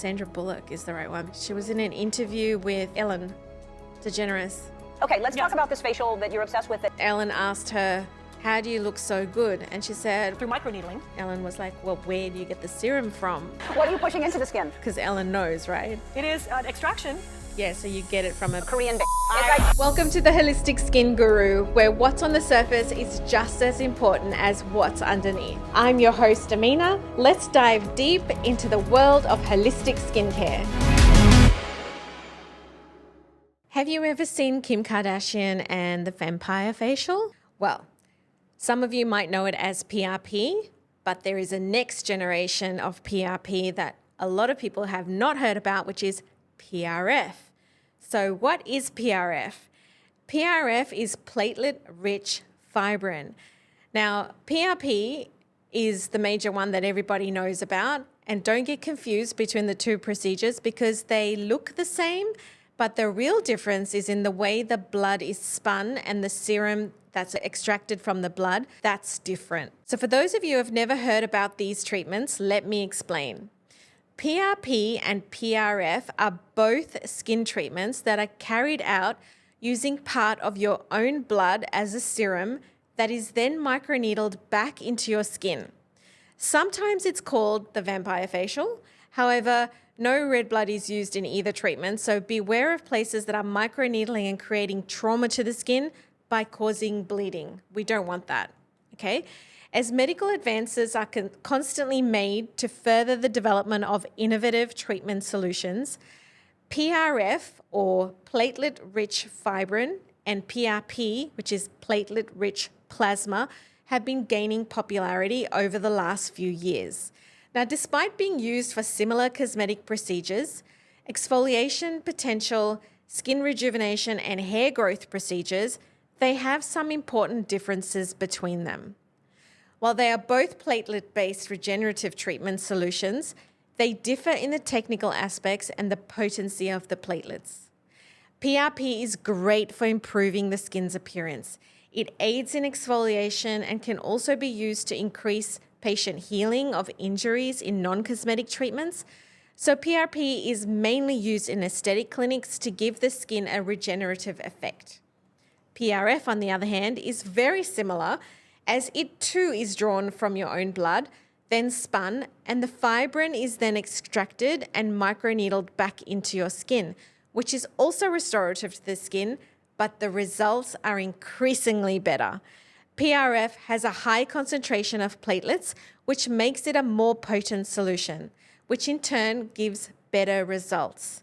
Sandra Bullock is the right one. She was in an interview with Ellen DeGeneres. Okay, let's talk about this facial that you're obsessed with. Ellen asked her, how do you look so good? And she said, Through microneedling. Ellen was like, well, where do you get the serum from? What are you pushing into the skin? Because Ellen knows, right? It is an extraction. Yeah, so you get it from a Korean Welcome to the Holistic Skin Guru, where what's on the surface is just as important as what's underneath. I'm your host, Aamena. Let's dive deep into the world of holistic skincare. Have you ever seen Kim Kardashian and the vampire facial? Well, some of you might know it as PRP, but there is a next generation of PRP that a lot of people have not heard about, which is PRF. So what is PRF? PRF is platelet-rich fibrin. Now, PRP is the major one that everybody knows about, and don't get confused between the two procedures because they look the same, but the real difference is in the way the blood is spun and the serum that's extracted from the blood, that's different. So for those of you who have never heard about these treatments, let me explain. PRP and PRF are both skin treatments that are carried out using part of your own blood as a serum that is then microneedled back into your skin. Sometimes it's called the vampire facial. However, no red blood is used in either treatment, so beware of places that are microneedling and creating trauma to the skin by causing bleeding. We don't want that, okay? As medical advances are constantly made to further the development of innovative treatment solutions, PRF, or platelet-rich fibrin, and PRP, which is platelet-rich plasma, have been gaining popularity over the last few years. Now, despite being used for similar cosmetic procedures, exfoliation potential, skin rejuvenation, and hair growth procedures, they have some important differences between them. While they are both platelet-based regenerative treatment solutions, they differ in the technical aspects and the potency of the platelets. PRP is great for improving the skin's appearance. It aids in exfoliation and can also be used to increase patient healing of injuries in non-cosmetic treatments. So PRP is mainly used in aesthetic clinics to give the skin a regenerative effect. PRF, on the other hand, is very similar, as it too is drawn from your own blood, then spun, and the fibrin is then extracted and microneedled back into your skin, which is also restorative to the skin, but the results are increasingly better. PRF has a high concentration of platelets, which makes it a more potent solution, which in turn gives better results.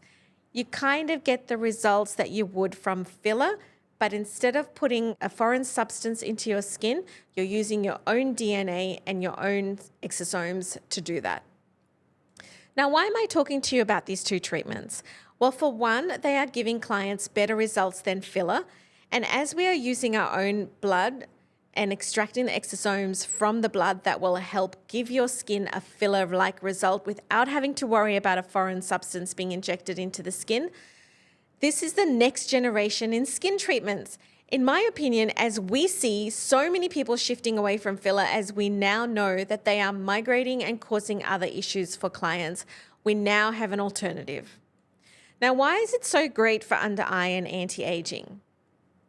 You kind of get the results that you would from filler, but instead of putting a foreign substance into your skin, you're using your own DNA and your own exosomes to do that. Now, why am I talking to you about these two treatments? Well, for one, they are giving clients better results than filler. And as we are using our own blood and extracting the exosomes from the blood, that will help give your skin a filler-like result without having to worry about a foreign substance being injected into the skin. This is the next generation in skin treatments. In my opinion, as we see so many people shifting away from filler, as we now know that they are migrating and causing other issues for clients, we now have an alternative. Now, why is it so great for under eye and anti-aging?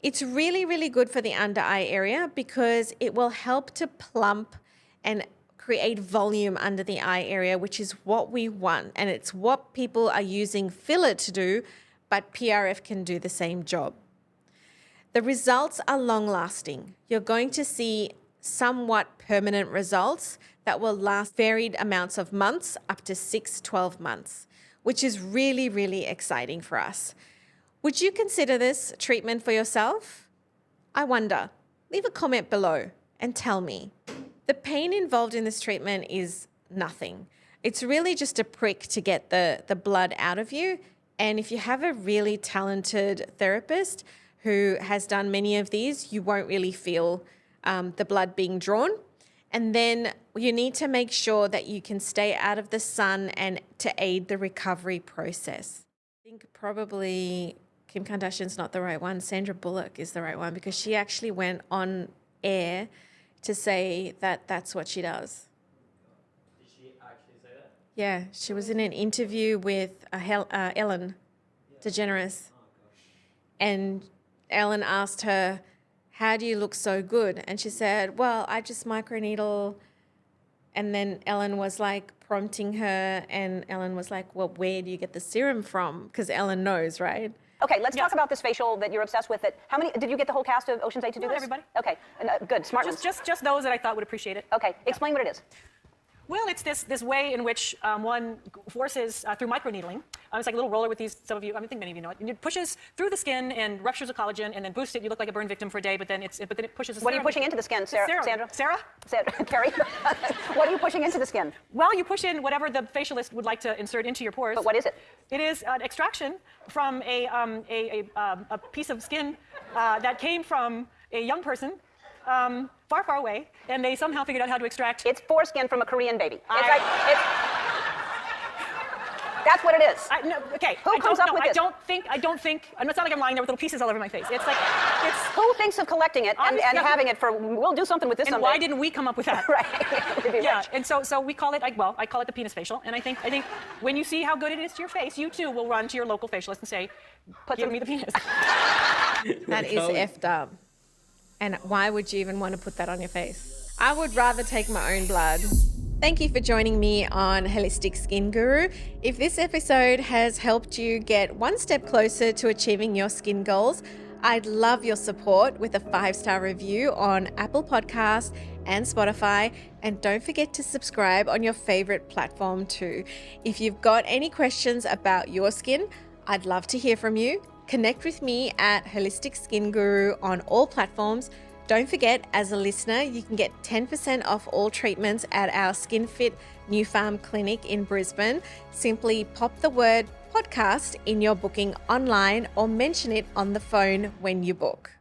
It's really, really good for the under eye area because it will help to plump and create volume under the eye area, which is what we want. And it's what people are using filler to do, but PRF can do the same job. The results are long-lasting. You're going to see somewhat permanent results that will last varied amounts of months, up to 6-12 months, which is really, really exciting for us. Would you consider this treatment for yourself? I wonder. Leave a comment below and tell me. The pain involved in this treatment is nothing. It's really just a prick to get the blood out of you. And if you have a really talented therapist who has done many of these, you won't really feel the blood being drawn. And then you need to make sure that you can stay out of the sun and to aid the recovery process. I think probably Kim Kardashian's not the right one. Sandra Bullock is the right one because she actually went on air to say that that's what she does. Did she actually say that? Yeah, she was in an interview with Ellen DeGeneres. And Ellen asked her, how do you look so good? And she said, well, I just microneedle. And then Ellen was like prompting her, and Ellen was like, well, where do you get the serum from? Because Ellen knows, right? Okay, let's talk about this facial that you're obsessed with. How many, did you get the whole cast of Ocean's 8 to do this? Everybody. Okay, good, smart ones. Just those that I thought would appreciate it. Okay, explain what it is. Well, it's this way in which one forces through microneedling. It's like a little roller with these, some of you, I think many of you know it. And it pushes through the skin and ruptures the collagen and then boosts it. You look like a burn victim for a day, but then it pushes the What are you pushing into the skin, Sandra? Sarah? Carrie? What are you pushing into the skin? Well, you push in whatever the facialist would like to insert into your pores. But what is it? It is an extraction from a piece of skin that came from a young person far, far away, and they somehow figured out how to extract. It's foreskin from a Korean baby. That's what it is. No, okay. Who comes up with this? I don't think. It's not like I'm lying there with little pieces all over my face. It's like, Who thinks of collecting it and having it for? We'll do something with this and someday. why didn't we come up with that? Right. Yeah. Rich. And so we call it. I call it the penis facial. And I think when you see how good it is to your face, you too will run to your local facialist and say, "Give me the penis." That is effed up. And why would you even want to put that on your face? I would rather take my own blood. Thank you for joining me on Holistic Skin Guru. If this episode has helped you get one step closer to achieving your skin goals, I'd love your support with a 5-star review on Apple Podcasts and Spotify. And don't forget to subscribe on your favorite platform too. If you've got any questions about your skin, I'd love to hear from you. Connect with me at Holistic Skin Guru on all platforms. Don't forget, as a listener, you can get 10% off all treatments at our Skin Fit New Farm Clinic in Brisbane. Simply pop the word podcast in your booking online or mention it on the phone when you book.